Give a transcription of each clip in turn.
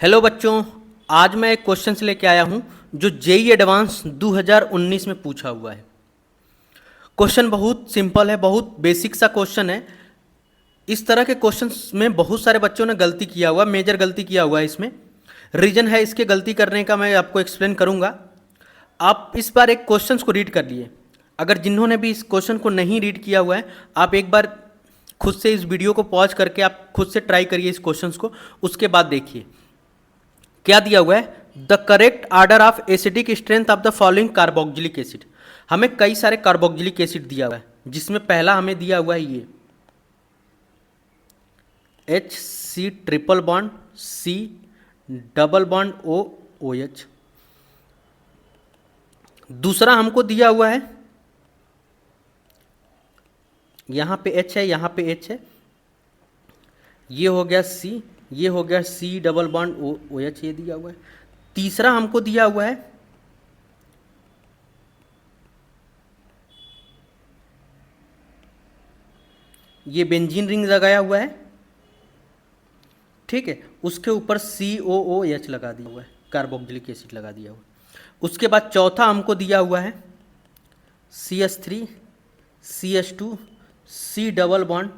Hello बच्चों, आज मैं एक क्वेश्चन लेके आया हूं जो जेईई एडवांस 2019 में पूछा हुआ है। क्वेश्चन बहुत सिंपल है, बहुत बेसिक सा क्वेश्चन है। इस तरह के क्वेश्चंस में बहुत सारे बच्चों ने गलती किया हुआ, मेजर गलती किया हुआ है। इसमें रीजन है इसके गलती करने का, मैं आपको एक्सप्लेन करूंगा। आप इस बार एक क्वेश्चन को रीड कर लिए। अगर जिन्होंने भी इस क्वेश्चन को नहीं रीड किया हुआ है, आप एक बार खुद से इस वीडियो को पॉज करके आप खुद से ट्राई करिए इस क्वेश्चन को, उसके बाद देखिए क्या दिया हुआ है। The correct order of acidic strength of the following carboxylic acid. हमें कई सारे कार्बोक्सिलिक एसिड दिया हुआ है, जिसमें पहला हमें दिया हुआ है ये HC triple bond C double bond OH। दूसरा हमको दिया हुआ है, यहां पे H है, यहां पे H है, ये हो गया C, ये हो गया C डबल बॉन्ड OH, ये दिया हुआ है। तीसरा हमको दिया हुआ है ये बेंजीन रिंग लगाया हुआ है, ठीक है। उसके ऊपर COOH लगा दिया हुआ है, कार्बोक्सिलिक एसिड लगा दिया हुआ है। उसके बाद चौथा हमको दिया हुआ है CH3 CH2 C double bond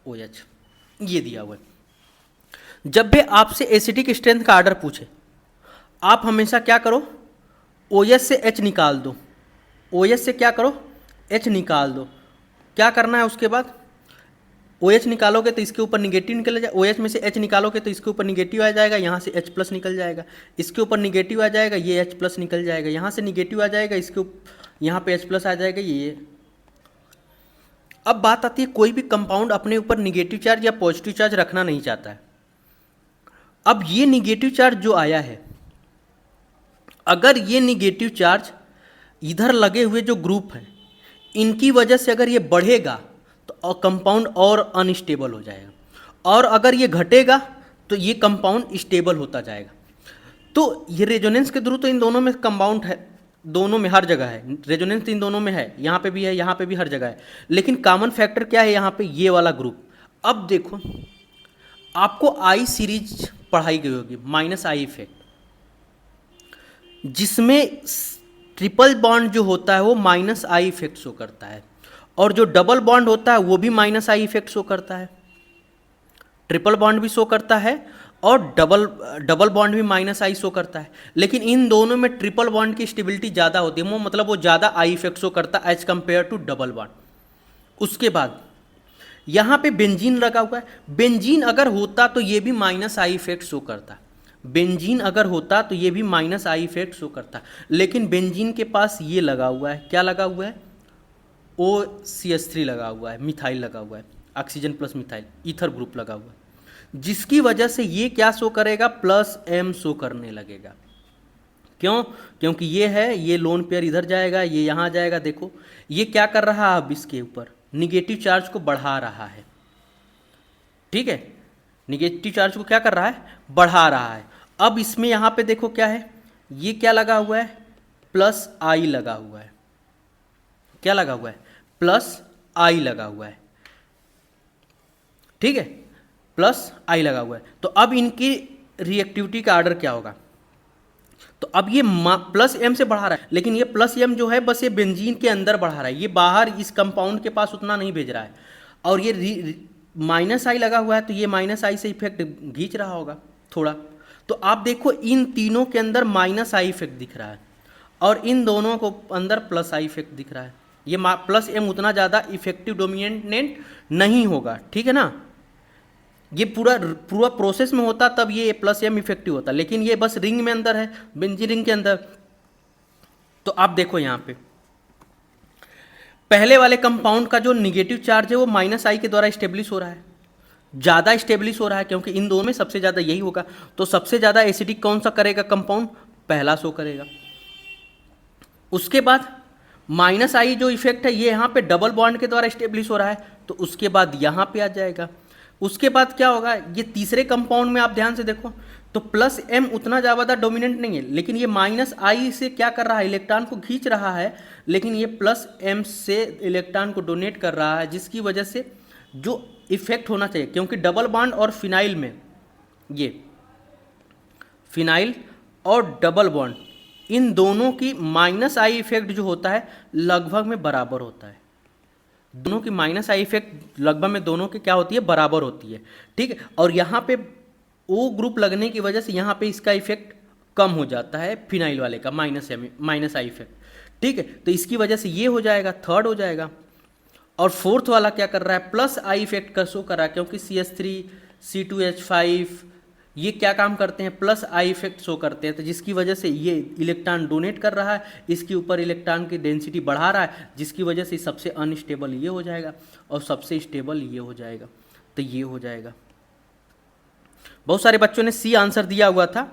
OH, ये दिया हुआ है। जब भी आपसे एसिडिक स्ट्रेंथ का ऑर्डर पूछे, आप हमेशा क्या करो, OH से H निकाल दो। OH से क्या करो, H निकाल दो। क्या करना है उसके बाद, OH निकालोगे तो इसके ऊपर निगेटिव निकल जाएगा, OH में से H निकालोगे तो इसके ऊपर निगेटिव आ जाएगा, यहाँ से H प्लस निकल जाएगा, इसके ऊपर निगेटिव आ जाएगा, ये H प्लस निकल जाएगा, यहाँ से निगेटिव आ जाएगा, इसके यहाँ पे H प्लस आ जाएगा, ये। अब बात आती है, कोई भी कंपाउंड अपने ऊपर निगेटिव चार्ज या पॉजिटिव चार्ज रखना नहीं चाहता है। अब ये निगेटिव चार्ज जो आया है, अगर ये निगेटिव चार्ज इधर लगे हुए जो ग्रुप हैं, इनकी वजह से अगर ये बढ़ेगा तो कंपाउंड और अनस्टेबल हो जाएगा, और अगर ये घटेगा तो ये कंपाउंड स्टेबल होता जाएगा। तो ये रेजोनेंस के थ्रू तो इन दोनों में कंपाउंड है, दोनों में हर जगह है रेजोनेंस, इन दोनों में है, यहाँ पे भी है, यहाँ पे भी, हर जगह है। लेकिन कॉमन फैक्टर क्या है यहाँ पे, ये वाला ग्रुप। अब देखो, आपको आई सीरीज पढ़ाई गई होगी, -I इफेक्ट, जिसमें ट्रिपल बॉन्ड जो होता है वो -I इफेक्ट शो करता है, और जो डबल बॉन्ड होता है वो भी -I इफेक्ट शो करता है। ट्रिपल बॉन्ड भी शो करता है और डबल बॉन्ड भी -I शो करता है। लेकिन इन दोनों में ट्रिपल बॉन्ड की स्टेबिलिटी ज़्यादा होती है, वो मतलब वो ज़्यादा I इफेक्ट शो करता है as compared to double bond. उसके बाद यहाँ पे बेंजीन लगा हुआ है, बेंजीन अगर होता तो ये भी -I इफेक्ट शो करता, बेंजीन अगर होता तो ये भी -I इफेक्ट शो करता। लेकिन बेंजीन के पास ये लगा हुआ है, क्या लगा हुआ है, OCH3 लगा हुआ है, मिथाइल लगा हुआ है, oxygen plus methyl, ether group लगा हुआ है, जिसकी वजह से ये क्या शो करेगा, +M शो करने लगेगा। क्यों, क्योंकि ये है, ये लोन पेयर इधर जाएगा, ये यहाँ जाएगा। देखो ये क्या कर रहा है, अब इसके ऊपर निगेटिव चार्ज को बढ़ा रहा है, ठीक है। निगेटिव चार्ज को क्या कर रहा है, बढ़ा रहा है। अब इसमें यहाँ पे देखो क्या है, ये क्या लगा हुआ है, +I लगा हुआ है, क्या लगा हुआ है, +I लगा हुआ है, ठीक है, +I लगा हुआ है। तो अब इनकी रिएक्टिविटी का ऑर्डर क्या होगा, तो अब ये +M से बढ़ा रहा है, लेकिन ये +M जो है बस ये बेंजीन के अंदर बढ़ा रहा है, ये बाहर इस कंपाउंड के पास उतना नहीं भेज रहा है। और ये -I लगा हुआ है, तो ये -I से इफेक्ट खींच रहा होगा थोड़ा। तो आप देखो इन तीनों के अंदर -I इफेक्ट दिख रहा है, और इन दोनों को अंदर +I इफेक्ट दिख रहा है। ये +M उतना ज़्यादा इफेक्टिव डोमिनेंट नहीं होगा, ठीक है ना। ये पूरा प्रोसेस में होता तब ये +M इफेक्टिव होता, लेकिन ये बस रिंग में अंदर है, बेंजीन रिंग के अंदर। तो आप देखो यहाँ पे पहले वाले कंपाउंड का जो निगेटिव चार्ज है वो -I के द्वारा स्टेब्लिश हो रहा है, ज़्यादा स्टेब्लिश हो रहा है, क्योंकि इन दोनों में सबसे ज़्यादा यही होगा। तो सबसे ज़्यादा एसिडिक कौन सा करेगा कंपाउंड, पहला शो करेगा। उसके बाद -I जो इफेक्ट है ये यहाँ पे डबल बॉन्ड के द्वारा स्टेब्लिश हो रहा है, तो उसके बाद यहाँ पे आ जाएगा। उसके बाद क्या होगा, ये तीसरे कंपाउंड में आप ध्यान से देखो तो +M उतना ज़्यादा डोमिनेंट नहीं है, लेकिन ये -I से क्या कर रहा है, इलेक्ट्रॉन को खींच रहा है, लेकिन ये +M से इलेक्ट्रॉन को डोनेट कर रहा है, जिसकी वजह से जो इफेक्ट होना चाहिए, क्योंकि डबल बॉन्ड और फिनाइल में ये फिनाइल और डबल बॉन्ड, इन दोनों की माइनस आई इफेक्ट जो होता है लगभग में बराबर होता है। दोनों की माइनस आई इफेक्ट लगभग में दोनों की क्या होती है, बराबर होती है। ठीक है, और यहाँ पे ओ ग्रुप लगने की वजह से यहाँ पे इसका इफेक्ट कम हो जाता है फिनाइल वाले का, माइनस आई इफेक्ट। ठीक है, तो इसकी वजह से ये हो जाएगा, थर्ड हो जाएगा। और फोर्थ वाला क्या कर रहा है, प्लस आई इफेक्ट का शो कर रहा है, क्योंकि CH3 C2H5 ये क्या काम करते हैं, प्लस आई इफेक्ट शो करते हैं, तो जिसकी वजह से ये इलेक्ट्रॉन डोनेट कर रहा है, इसके ऊपर इलेक्ट्रॉन की डेंसिटी बढ़ा रहा है, जिसकी वजह से सबसे अनस्टेबल ये हो जाएगा और सबसे स्टेबल ये हो जाएगा, तो ये हो जाएगा। बहुत सारे बच्चों ने सी आंसर दिया हुआ था,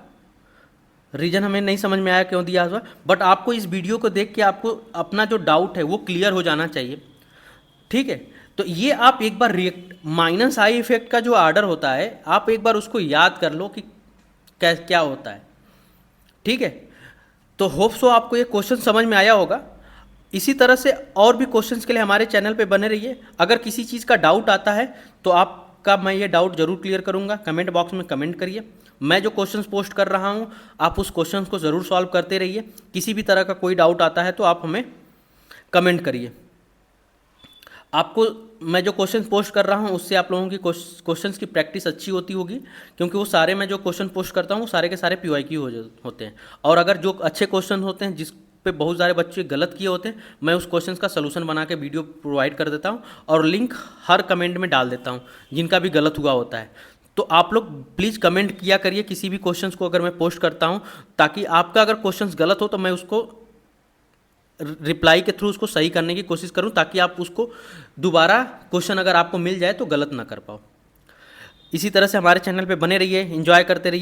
रीजन हमें नहीं समझ में आया क्यों दिया हुआ, बट आपको इस वीडियो को देख के आपको अपना जो डाउट है वो क्लियर हो जाना चाहिए। ठीक है, तो ये आप एक बार माइनस आई इफेक्ट का जो आर्डर होता है आप एक बार उसको याद कर लो कि क्या होता है। ठीक है, तो होप सो आपको ये क्वेश्चन समझ में आया होगा। इसी तरह से और भी क्वेश्चंस के लिए हमारे चैनल पे बने रहिए। अगर किसी चीज़ का डाउट आता है तो आपका मैं ये डाउट जरूर क्लियर करूँगा, कमेंट बॉक्स में कमेंट करिए। मैं जो क्वेश्चंस पोस्ट कर रहा हूँ आप उस क्वेश्चंस को ज़रूर सॉल्व करते रहिए। किसी भी तरह का कोई डाउट आता है तो आप हमें कमेंट करिए। आपको मैं जो क्वेश्चन पोस्ट कर रहा हूँ उससे आप लोगों की क्वेश्चंस की प्रैक्टिस अच्छी होती होगी, क्योंकि वो सारे मैं जो क्वेश्चन पोस्ट करता हूँ वो सारे के सारे PYQ होते हैं। और अगर जो अच्छे क्वेश्चन होते हैं जिस पे बहुत सारे बच्चे गलत किए होते हैं, मैं उस क्वेश्चन का सलूशन बना के वीडियो प्रोवाइड कर देता हूँ और लिंक हर कमेंट में डाल देता हूँ जिनका भी गलत हुआ होता है। तो आप लोग प्लीज़ कमेंट किया करिए किसी भी क्वेश्चंस को अगर मैं पोस्ट करता हूँ, ताकि आपका अगर क्वेश्चंस गलत हो तो मैं उसको रिप्लाई के थ्रू उसको सही करने की कोशिश करूं, ताकि आप उसको दोबारा क्वेश्चन अगर आपको मिल जाए तो गलत ना कर पाओ। इसी तरह से हमारे चैनल पे बने रहिए, एंजॉय करते रहिए।